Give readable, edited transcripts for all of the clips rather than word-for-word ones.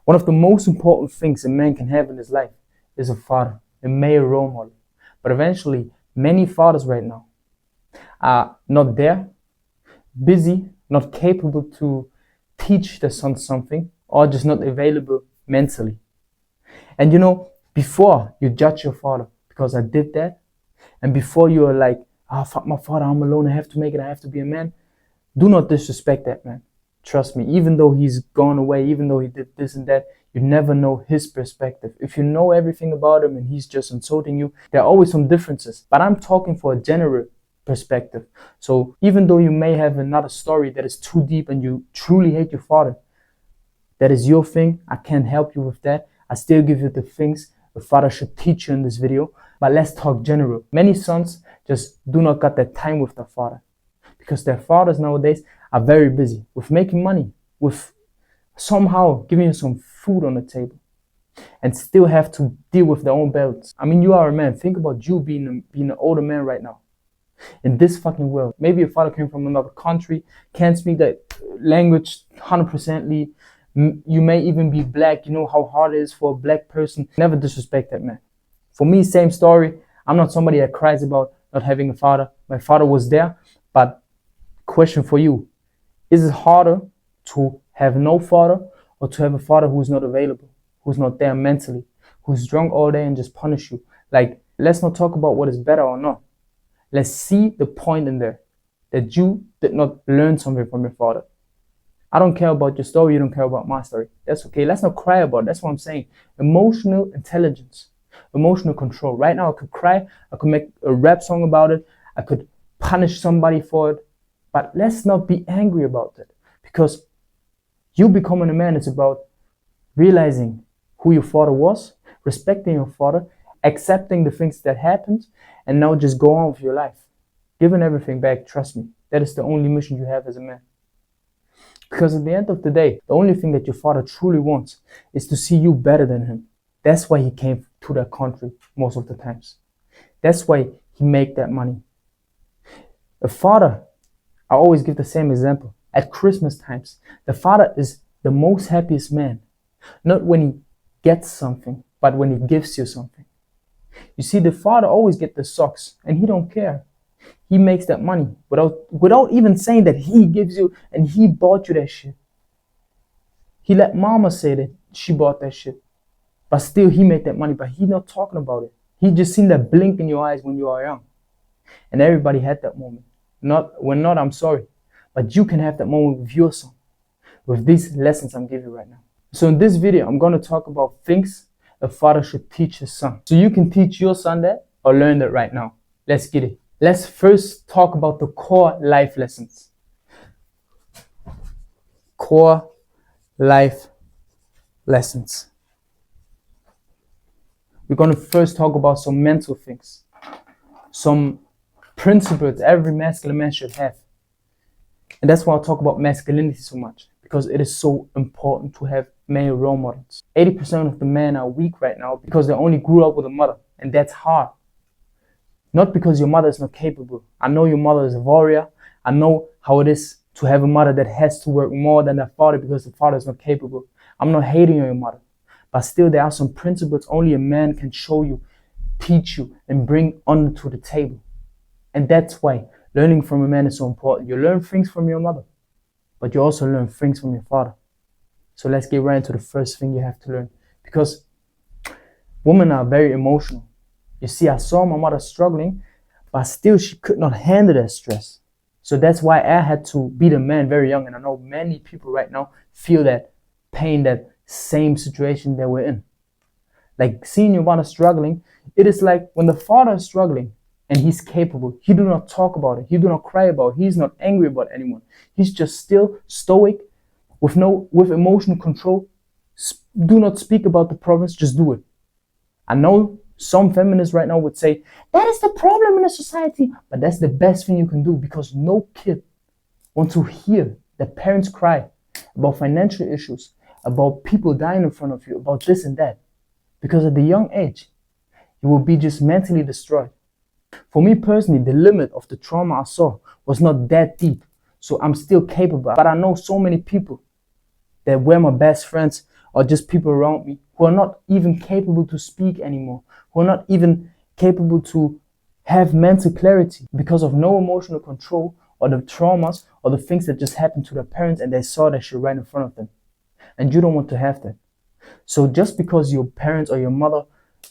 One of the most important things a man can have in his life is a father, a male role model. But eventually, many fathers right now are not there, busy, not capable to teach their son something, or just not available mentally. And before you judge your father because I did that, and before you are like, fuck my father, I'm alone, I have to make it, I have to be a man, do not disrespect that man. Trust me, even though he's gone away, even though he did this and that, you never know his perspective. If you know everything about him and he's just insulting you, there are always some differences. But I'm talking for a general perspective. So even though you may have another story that is too deep and you truly hate your father, that is your thing. I can't help you with that. I still give you the things the father should teach you in this video. But let's talk general. Many sons just do not got that time with their father because their fathers nowadays are very busy with making money, with somehow giving you some food on the table, and still have to deal with their own belts. I mean, you are a man. Think about you being an older man right now in this fucking world. Maybe your father came from another country, can't speak that language 100%. You may even be black. You know how hard it is for a black person. Never disrespect that man. For me, same story. I'm not somebody that cries about not having a father. My father was there. But question for you, is it harder to have no father or to have a father who's not available, who's not there mentally, who's drunk all day and just punish you? Like, let's not talk about what is better or not. Let's see the point in there that you did not learn something from your father. I don't care about your story. You don't care about my story. That's okay. Let's not cry about it. That's what I'm saying. Emotional intelligence, emotional control. Right now, I could cry. I could make a rap song about it. I could punish somebody for it. But let's not be angry about it, because you becoming a man is about realizing who your father was, respecting your father, accepting the things that happened, and now just go on with your life. Giving everything back, trust me. That is the only mission you have as a man. Because at the end of the day, the only thing that your father truly wants is to see you better than him. That's why he came to that country most of the times. That's why he made that money. A father, I always give the same example. At Christmas times, the father is the most happiest man. Not when he gets something, but when he gives you something. You see, the father always gets the socks and he don't care. He makes that money without even saying that he gives you and he bought you that shit. He let mama say that she bought that shit. But still he made that money, but he not talking about it. He just seen that blink in your eyes when you are young. And everybody had that moment. When not, I'm sorry. But you can have that moment with your son, with these lessons I'm giving you right now. So in this video, I'm going to talk about things a father should teach his son. So you can teach your son that or learn that right now. Let's get it. Let's first talk about the core life lessons. Core life lessons. We're going to first talk about some mental things, some principles every masculine man should have. And that's why I talk about masculinity so much, because it is so important to have male role models. 80% of the men are weak right now because they only grew up with a mother, and that's hard. Not because your mother is not capable. I know your mother is a warrior. I know how it is to have a mother that has to work more than their father because the father is not capable. I'm not hating on your mother. But still, there are some principles only a man can show you, teach you, and bring onto the table. And that's why learning from a man is so important. You learn things from your mother, but you also learn things from your father. So let's get right into the first thing you have to learn. Because women are very emotional. You see, I saw my mother struggling, but still she could not handle that stress. So that's why I had to be the man very young. And I know many people right now feel that pain, that same situation that we're in. Like seeing your mother struggling, it is like when the father is struggling and he's capable, he do not talk about it. He do not cry about it. He's not angry about anyone. He's just still stoic with emotional control. Do not speak about the problems, just do it. I know some feminists right now would say, that is the problem in the society. But that's the best thing you can do, because no kid wants to hear their parents cry about financial issues, about people dying in front of you, about this and that. Because at the young age, you will be just mentally destroyed. For me personally, the limit of the trauma I saw was not that deep. So I'm still capable. But I know so many people that were my best friends or just people around me who are not even capable to speak anymore, who are not even capable to have mental clarity because of no emotional control or the traumas or the things that just happened to their parents and they saw that shit right in front of them. And you don't want to have that. So just because your parents or your mother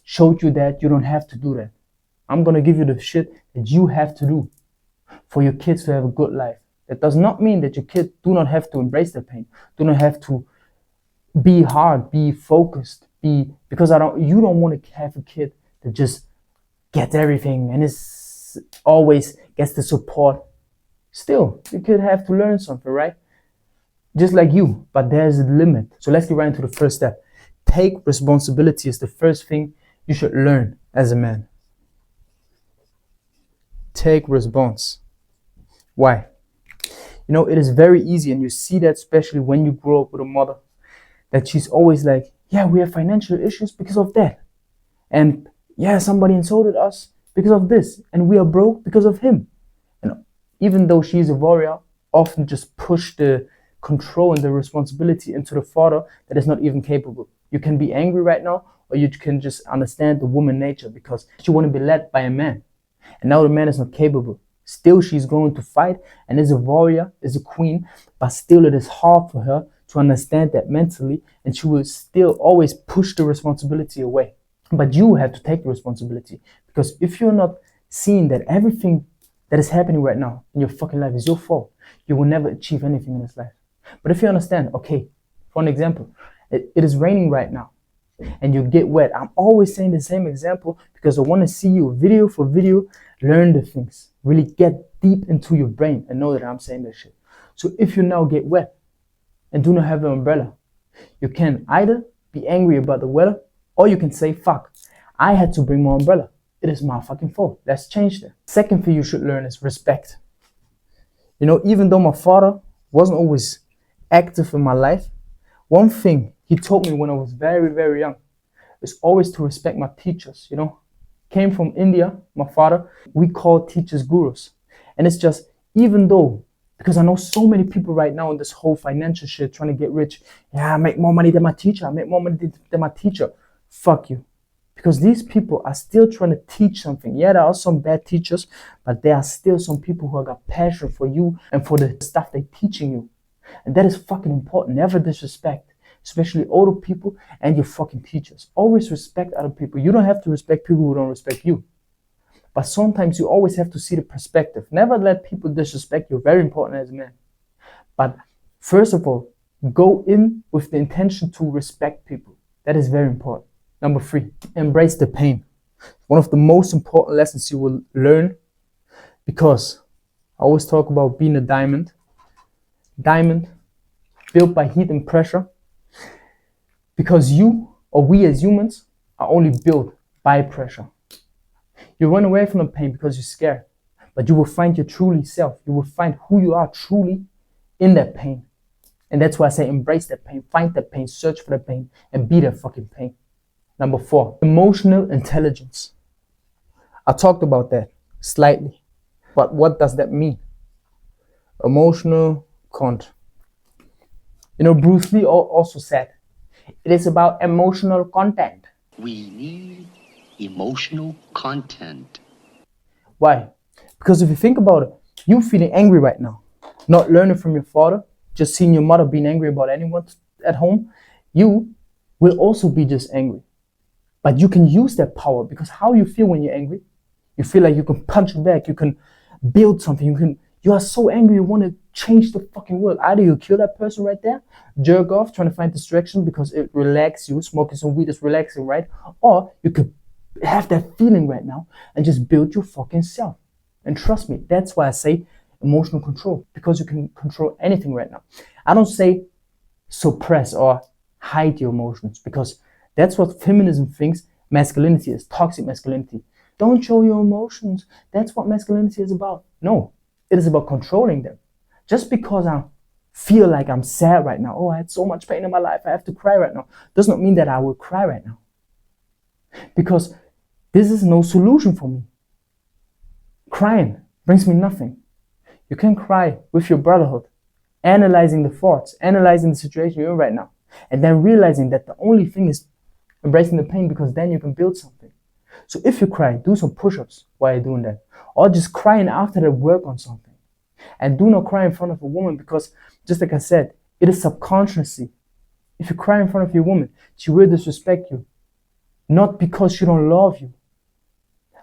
showed you that, you don't have to do that. I'm going to give you the shit that you have to do for your kids to have a good life. That does not mean that your kids do not have to embrace their pain, do not have to be hard, be focused, because you don't want to have a kid that just gets everything and is always gets the support. Still, your kid have to learn something, right? Just like you, but there's a limit. So let's get right into the first step. Take responsibility is the first thing you should learn as a man. Take response. Why? You know, it is very easy, and you see that especially when you grow up with a mother, that she's always like, yeah, we have financial issues because of that. And yeah, somebody insulted us because of this. And we are broke because of him. And even though she's a warrior, often just push the control and the responsibility into the father that is not even capable. You can be angry right now, or you can just understand the woman nature because she want to be led by a man. And now the man is not capable. Still, she's going to fight and is a warrior, is a queen, but still it is hard for her to understand that mentally, and she will still always push the responsibility away. But you have to take the responsibility, because if you're not seeing that everything that is happening right now in your fucking life is your fault, you will never achieve anything in this life. But if you understand, okay, for an example, it is raining right now and you get wet. I'm always saying the same example because I want to see you video for video, learn the things, really get deep into your brain and know that I'm saying that shit. So if you now get wet and do not have an umbrella, you can either be angry about the weather, or you can say, fuck, I had to bring my umbrella. It is my fucking fault. Let's change that. Second thing you should learn is respect. You know, even though my father wasn't always active in my life, one thing he taught me when I was very, very young is always to respect my teachers, you know. Came from India, my father, we call teachers gurus. And it's just, even though, because I know so many people right now in this whole financial shit trying to get rich. Yeah, I make more money than my teacher. I make more money than my teacher. Fuck you. Because these people are still trying to teach something. Yeah, there are some bad teachers, but there are still some people who have got passion for you and for the stuff they're teaching you. And that is fucking important. Never disrespect, especially older people and your fucking teachers. Always respect other people. You don't have to respect people who don't respect you. But sometimes you always have to see the perspective. Never let people disrespect you. Very important as a man. But first of all, go in with the intention to respect people. That is very important. Number 3, embrace the pain. One of the most important lessons you will learn, because I always talk about being a diamond. Diamond built by heat and pressure, because you or we as humans are only built by pressure. You run away from the pain because you're scared, but you will find your truly self. You will find who you are truly in that pain. And that's why I say embrace that pain, find that pain, search for that pain, and be that fucking pain. Number 4, emotional intelligence. I talked about that slightly, but what does that mean? Emotional content. You know, Bruce Lee also said, it is about emotional content. We need emotional content. Why? Because if you think about it, you feeling angry right now, not learning from your father, just seeing your mother being angry about anyone at home, you will also be just angry. But you can use that power, because how you feel when you're angry, you feel like you can punch back, you can build something, you are so angry, you want to change the fucking world. Either you kill that person right there, jerk off, trying to find distraction because it relaxes you, smoking some weed is relaxing, right? Or you could have that feeling right now and just build your fucking self. And trust me, that's why I say emotional control, because you can control anything right now. I don't say suppress or hide your emotions, because that's what feminism thinks masculinity is, toxic masculinity. Don't show your emotions. That's what masculinity is about. No, it is about controlling them. Just because I feel like I'm sad right now, oh, I had so much pain in my life, I have to cry right now, does not mean that I will cry right now. Because this is no solution for me. Crying brings me nothing. You can cry with your brotherhood, analyzing the thoughts, analyzing the situation you're in right now. And then realizing that the only thing is embracing the pain, because then you can build something. So if you cry, do some push-ups while you're doing that. Or just crying after the work on something. And do not cry in front of a woman, because just like I said, it is subconsciously. If you cry in front of your woman, she will disrespect you. Not because she don't love you,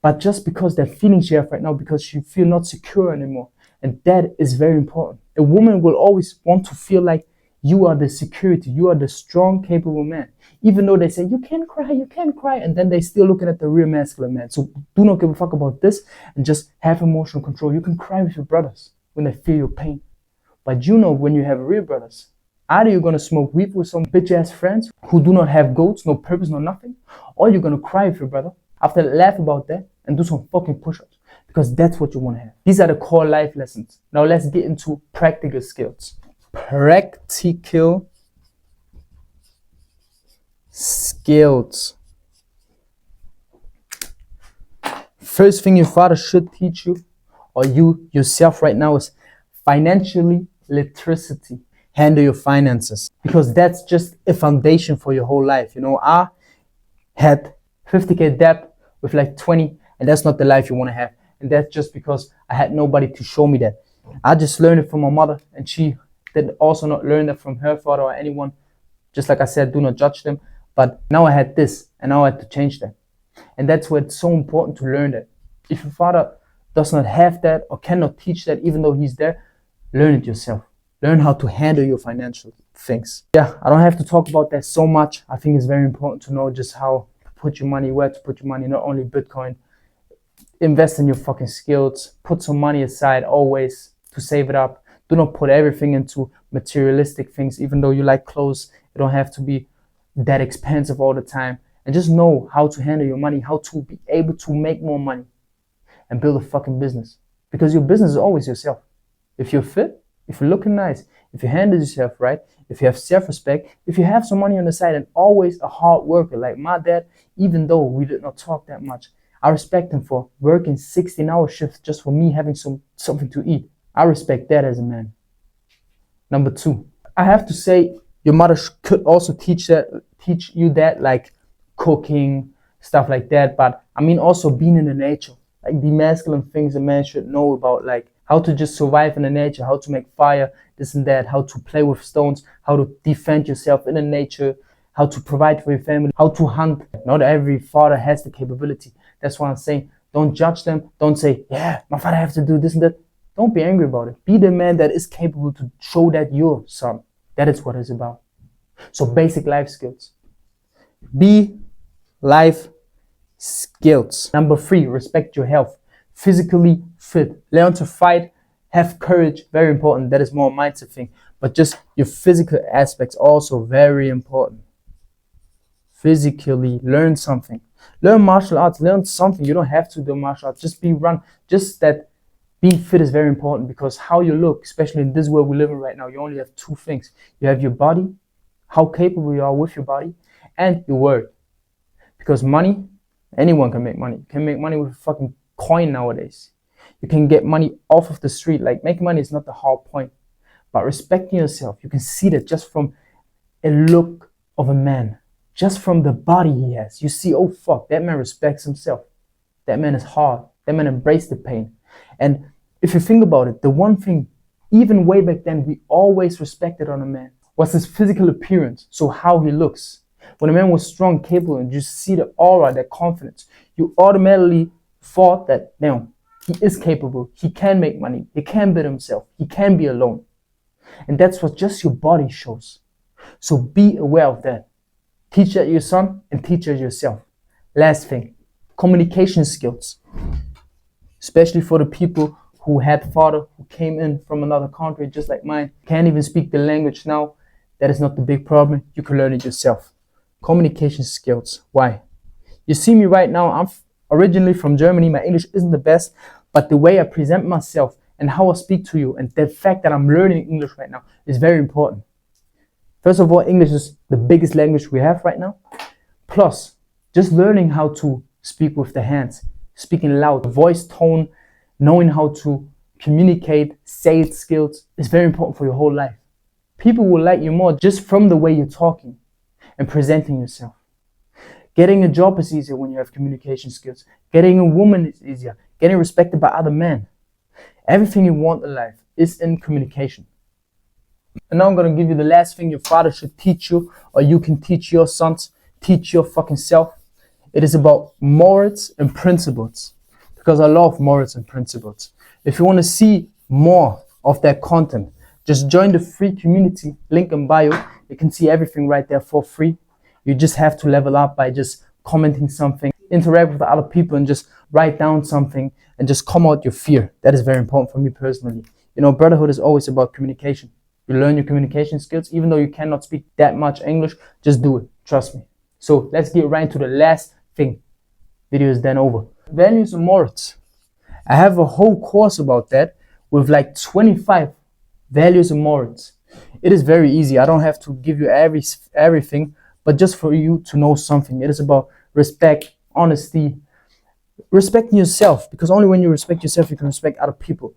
but just because that feeling she have right now, because she feel not secure anymore. And that is very important. A woman will always want to feel like you are the security, you are the strong, capable man. Even though they say, you can't cry, and then they still looking at the real masculine man. So do not give a fuck about this and just have emotional control. You can cry with your brothers when they feel your pain. But you know, when you have real brothers, either you're gonna smoke weed with some bitch ass friends who do not have goals, no purpose, no nothing, or you're gonna cry with your brother after laugh about that and do some fucking push-ups, because that's what you want to have. These are the core life lessons. Now let's get into practical skills. Practical skills. First thing your father should teach you, or you yourself right now, is financially literacy. Handle your finances, because that's just a foundation for your whole life. You know, I had 50k debt with like 20, and that's not the life you want to have. And that's just because I had nobody to show me that. I just learned it from my mother, and she did also not learn that from her father or anyone. Just like I said, do not judge them. But now I had this, and now I had to change that. And that's why it's so important to learn that. If your father does not have that or cannot teach that, even though he's there, learn it yourself. Learn how to handle your financial things. Yeah, I don't have to talk about that so much. I think it's very important to know just how to put your money, where to put your money, not only Bitcoin. Invest in your fucking skills. Put some money aside always to save it up. Do not put everything into materialistic things. Even though you like clothes, it don't have to be that expensive all the time. And just know how to handle your money, how to be able to make more money and build a fucking business. Because your business is always yourself. If you're fit, if you're looking nice, if you handle yourself right, if you have self-respect, if you have some money on the side, and always a hard worker. Like my dad, even though we did not talk that much, I respect him for working 16-hour shifts just for me having something to eat. I respect that as a man. Number 2, I have to say your mother could also teach you that, like cooking, stuff like that. But I mean also being in the nature, like the masculine things a man should know about, like how to just survive in the nature, how to make fire, this and that, how to play with stones, how to defend yourself in the nature, how to provide for your family, how to hunt. Not every father has the capability. That's why I'm saying, don't judge them. Don't say, yeah, my father has to do this and that. Don't be angry about it. Be the man that is capable to show that your son. That is what it's about. So basic life skills. Be life skills. Number 3, respect your health. Physically fit. Learn to fight. Have courage. Very important. That is more a mindset thing. But just your physical aspects also very important. Physically learn something. Learn martial arts. Learn something. You don't have to do martial arts. Just that being fit is very important, because how you look, especially in this world we live in right now, you only have 2 things. You have your body, how capable you are with your body, and your word. Because money, anyone can make money. You can make money with a fucking coin nowadays. You can get money off of the street. Like, making money is not the hard point. But respecting yourself, you can see that just from a look of a man, just from the body he has. You see, oh fuck, that man respects himself. That man is hard. That man embraced the pain. And if you think about it, the one thing, even way back then, we always respected on a man was his physical appearance. So how he looks. When a man was strong, capable, and you see the aura, that confidence, you automatically thought that, now, he is capable. He can make money. He can build himself. He can be alone. And that's what just your body shows. So be aware of that. Teach that your son and teach it yourself. Last thing, communication skills. Especially for the people who had father who came in from another country just like mine, can't even speak the language now. That is not the big problem. You can learn it yourself. Communication skills. Why? You see me right now, I'm originally from Germany. My English isn't the best, but the way I present myself and how I speak to you, and the fact that I'm learning English right now, is very important. First of all, English is the biggest language we have right now. Plus, just learning how to speak with the hands, speaking loud, voice tone, knowing how to communicate, sales skills is very important for your whole life. People will like you more just from the way you're talking and presenting yourself. Getting a job is easier when you have communication skills. Getting a woman is easier. Getting respected by other men. Everything you want in life is in communication. And now I'm going to give you the last thing your father should teach you, or you can teach your sons, teach your fucking self. It is about morals and principles, because I love morals and principles. If you want to see more of that content, just join the free community, link in bio. You can see everything right there for free. You just have to level up by just commenting something, interact with other people, and just write down something and just come out your fear. That is very important for me personally. You know, brotherhood is always about communication. You learn your communication skills, even though you cannot speak that much English, just do it. Trust me. So let's get right into the last thing. Video is then over. Values and morals. I have a whole course about that with like 25 values and morals. It is very easy. I don't have to give you everything, but just for you to know something. It is about respect, honesty, respecting yourself, because only when you respect yourself, you can respect other people.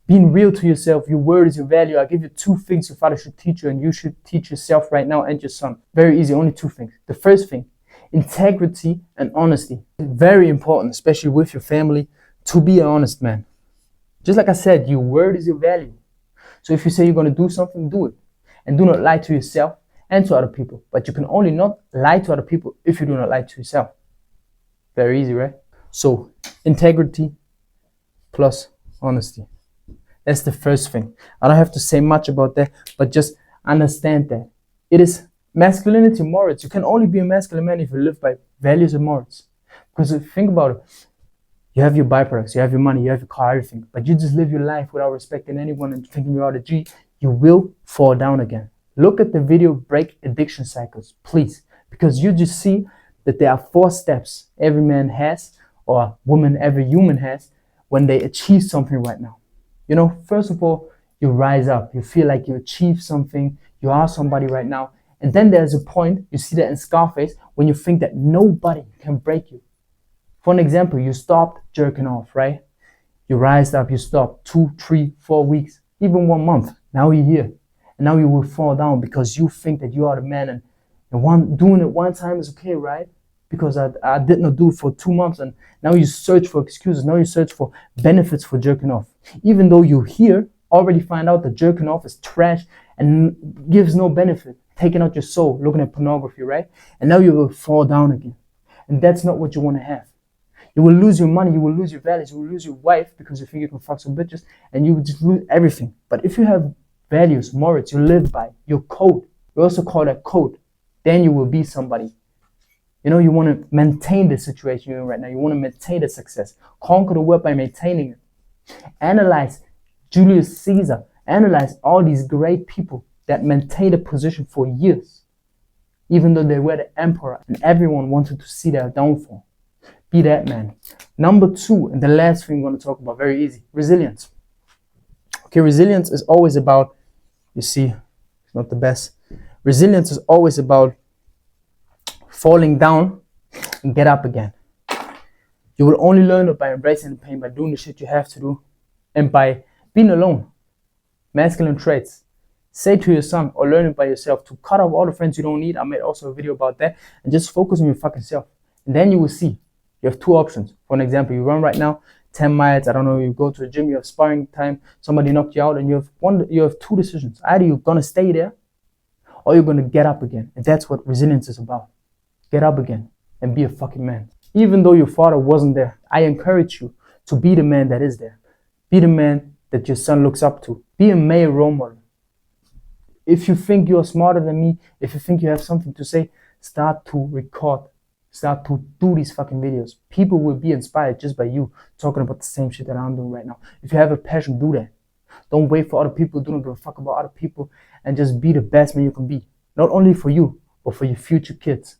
Being real to yourself, your word is your value. I give you 2 things your father should teach you, and you should teach yourself right now and your son. Very easy, only 2 things. The first thing, integrity and honesty. Very important, especially with your family, to be an honest man. Just like I said, your word is your value. So if you say you're going to do something, do it. And do not lie to yourself and to other people. But you can only not lie to other people if you do not lie to yourself. Very easy, right? So, integrity plus honesty. That's the first thing. I don't have to say much about that, but just understand that. It is masculinity, morals. You can only be a masculine man if you live by values and morals. Because if you think about it, you have your byproducts, you have your money, you have your car, everything, but you just live your life without respecting anyone and thinking you are the G, you will fall down again. Look at the video Break Addiction Cycles, please, because you just see that there are 4 steps every man has, or woman, every human has, when they achieve something right now. You know, first of all, you rise up, you feel like you achieve something, you are somebody right now, and then there's a point, you see that in Scarface, when you think that nobody can break you. For an example, you stopped jerking off, right? You rise up, you stop 2, 3, 4 weeks, even 1 month. Now you're here. And now you will fall down because you think that you are the man, and doing it 1 time is okay, right? Because I did not do it for 2 months, and now you search for excuses. Now you search for benefits for jerking off. Even though you here already find out that jerking off is trash and gives no benefit, taking out your soul, looking at pornography, right? And now you will fall down again. And that's not what you want to have. You will lose your money, you will lose your values, you will lose your wife because you think you can fuck some bitches, and you will just lose everything. But if you have values, morals, you live by, your code, we also call that code, then you will be somebody. You know, you want to maintain the situation you're in right now. You want to maintain the success. Conquer the world by maintaining it. Analyze Julius Caesar. Analyze all these great people that maintained a position for years, even though they were the emperor and everyone wanted to see their downfall. Be that man. Number 2, and the last thing we're going to talk about, very easy, resilience. Okay, resilience is always about, you see, it's not the best. Resilience is always about falling down and get up again. You will only learn it by embracing the pain, by doing the shit you have to do, and by being alone. Masculine traits. Say to your son, or learn it by yourself, to cut off all the friends you don't need. I made also a video about that, and just focus on your fucking self. And then you will see. You have 2 options. For an example, you run right now 10 miles, I don't know, you go to the gym, you have sparring time, somebody knocked you out, and you have 2 decisions. Either you're gonna stay there or you're gonna get up again. And that's what resilience is about. Get up again and be a fucking man. Even though your father wasn't there, I encourage you to be the man that is there. Be the man that your son looks up to. Be a male role model. If you think you're smarter than me, if you think you have something to say, start to record. Start to do these fucking videos. People will be inspired just by you talking about the same shit that I'm doing right now. If you have a passion, do that. Don't wait for other people. Do not give a fuck about other people, and just be the best man you can be. Not only for you, but for your future kids.